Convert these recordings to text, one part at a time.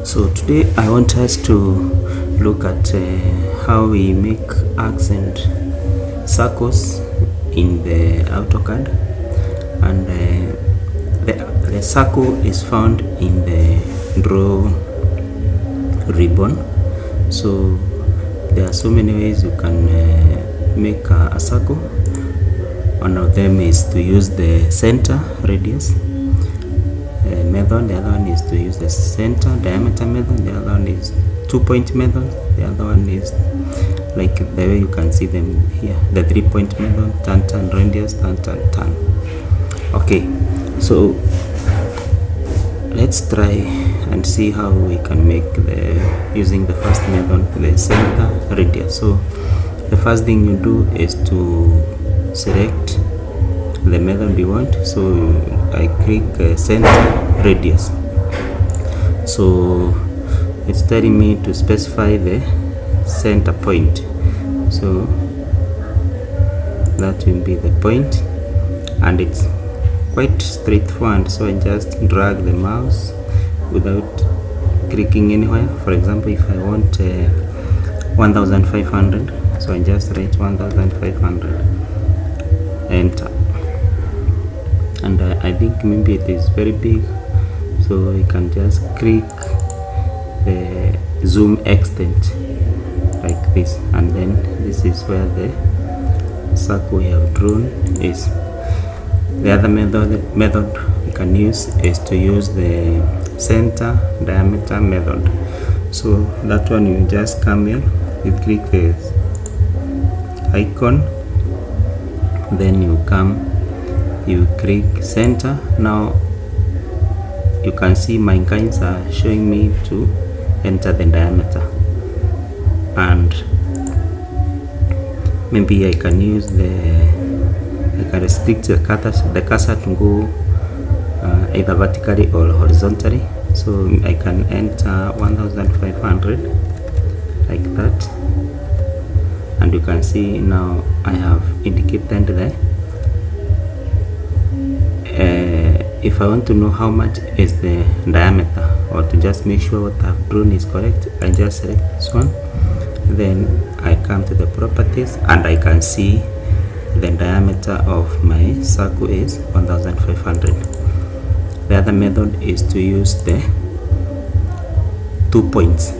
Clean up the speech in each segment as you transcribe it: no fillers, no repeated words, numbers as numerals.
So today I want us to look at how we make arcs and circles in the AutoCAD, and the circle is found in the draw ribbon. So there are so many ways you can make a circle. One of them is to use the center radius method. The other one is to use the center diameter method. The other one is 2-point method. The other one is like the way you can see them here, the 3-point method, turn radius, turn. Okay, so let's try and see how we can make using the first method, the center radius. So the first thing you do is to select the method you want. So I click center radius. So it's telling me to specify the center point, so that will be the point, and it's quite straightforward. So I just drag the mouse without clicking anywhere. For example, if I want 1500, so I just write 1500, enter, and I think maybe it is very big, so you can just click the zoom extent like this, and then this is where the circle we have drawn is. The other method you can use is to use the center diameter method. So that one, you just come here, you click the icon, then you come, you click center. Now you can see my guides are showing me to enter the diameter, and maybe I can use I can restrict the cursor to go either vertically or horizontally. So I can enter 1500 like that, and you can see now I have indicated there. If I want to know how much is the diameter, or to just make sure what I've drawn is correct, I just select this one, then I come to the properties, and I can see the diameter of my circle is 1500. The other method is to use the 2 points.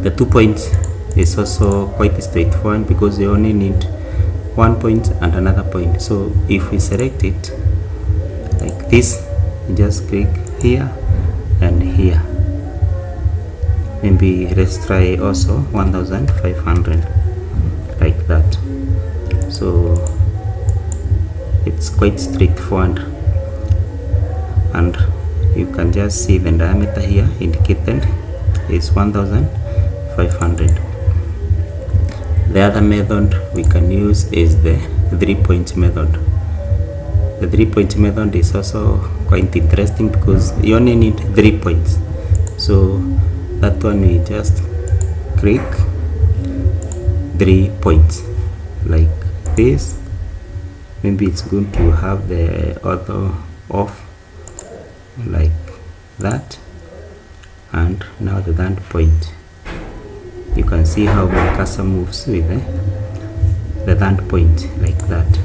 The 2 points is also quite straightforward because you only need 1 point and another point. So if we select it like this, you just click here and here. Maybe let's try also 1500 like that. So it's quite straightforward, and you can just see the diameter here indicated is 1500. The other method we can use is the 3-point method. The 3-point method is also quite interesting because you only need 3 points. So that one, we just click 3 points like this. Maybe it's good to have the auto off like that, and now the third point, you can see how my cursor moves with the third point like that.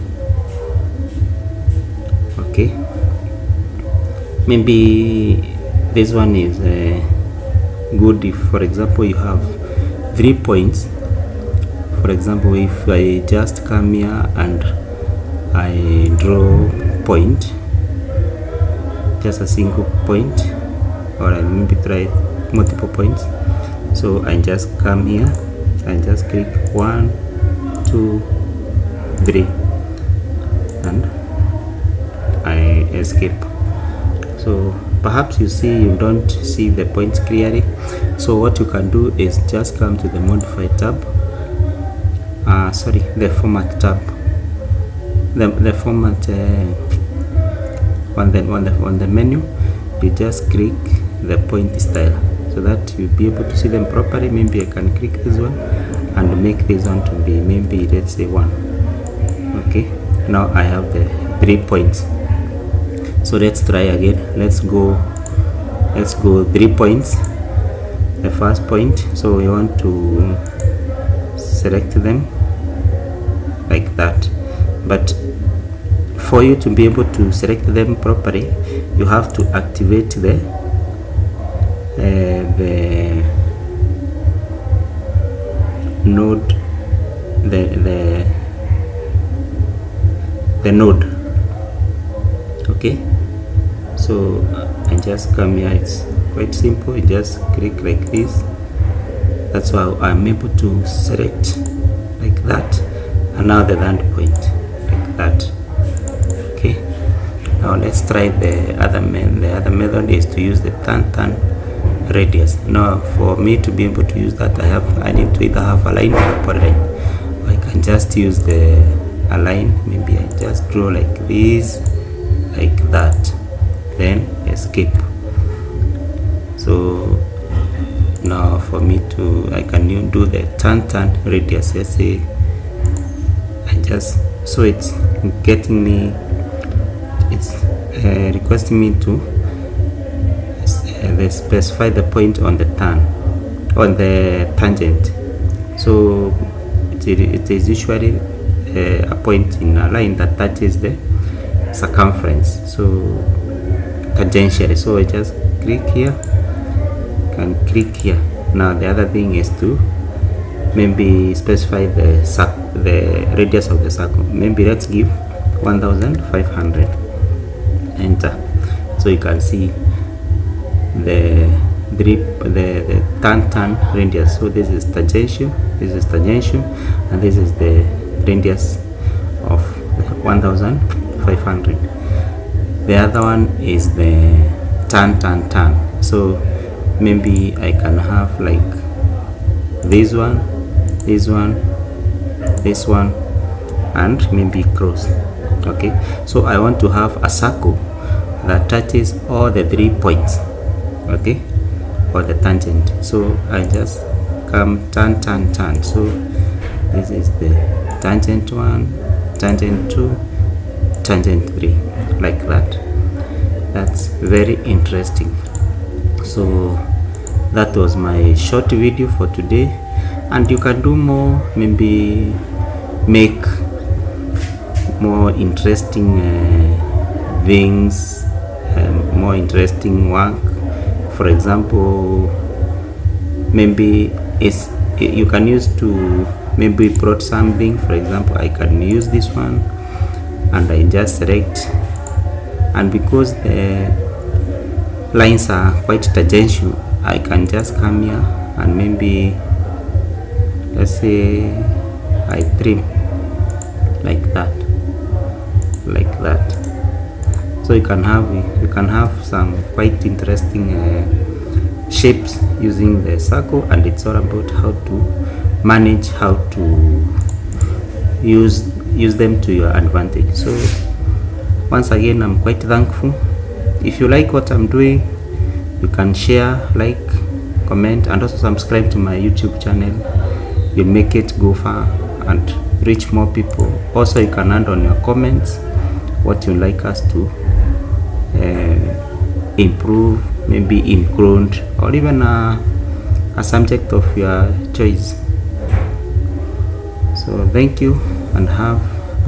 Okay, maybe this one is good if, for example, you have 3 points. For example, if I just come here and I draw point, just a single point, or I maybe try multiple points. So I just come here and just click 1, 2, 3, and I escape. So perhaps you don't see the points clearly. So what you can do is just come to the modify tab, the format tab, the format on the menu. You just click the point style so that you'll be able to see them properly. Maybe I can click this one and make this one to be, maybe let's say 1. Okay, now I have the 3 points. So let's try again. Let's go let's go 3 points. The first point, so we want to select them like that, but for you to be able to select them properly, you have to activate the node, the node. Okay, so I just come here. It's quite simple. You just click like this. That's why I'm able to select like that, and now the land point like that. Okay, now let's try the other method. The other method is to use the turn radius. Now for me to be able to use that, I need to either have a line or a polyline. I can just use the align. Maybe I just draw like this, like that, then escape. So now for me to, I can do the turn radius. Let's say I just, so it's getting me, it's requesting me to specify the point on the turn, on the tangent. So it is usually a point in a line that touches the circumference, so tangentially. So I just click here, can click here. Now the other thing is to maybe specify the radius of the circle. Maybe let's give 1500, enter. So you can see the turn radius. So this is tangential, and this is the radius of 1500. The other one is the turn. So maybe I can have like this one, and maybe cross. Okay, so I want to have a circle that touches all the 3 points, okay, or the tangent. So I just come turn. So this is the tangent 1, tangent 2, tangent 3, like that. That's very interesting. So that was my short video for today, and you can do more, maybe make more interesting things, more interesting work. For example, maybe you can use to maybe plot something. For example, I can use this one and I just select, and because the lines are quite tangential, I can just come here and maybe, let's say, I trim like that. So you can have some quite interesting shapes using the circle, and it's all about how to manage, how to use them to your advantage. So once again, I'm quite thankful. If you like what I'm doing, you can share, like, comment, and also subscribe to my YouTube channel. You'll make it go far and reach more people. Also, you can add on your comments what you'd like us to improve, maybe include, or even a subject of your choice. So thank you and have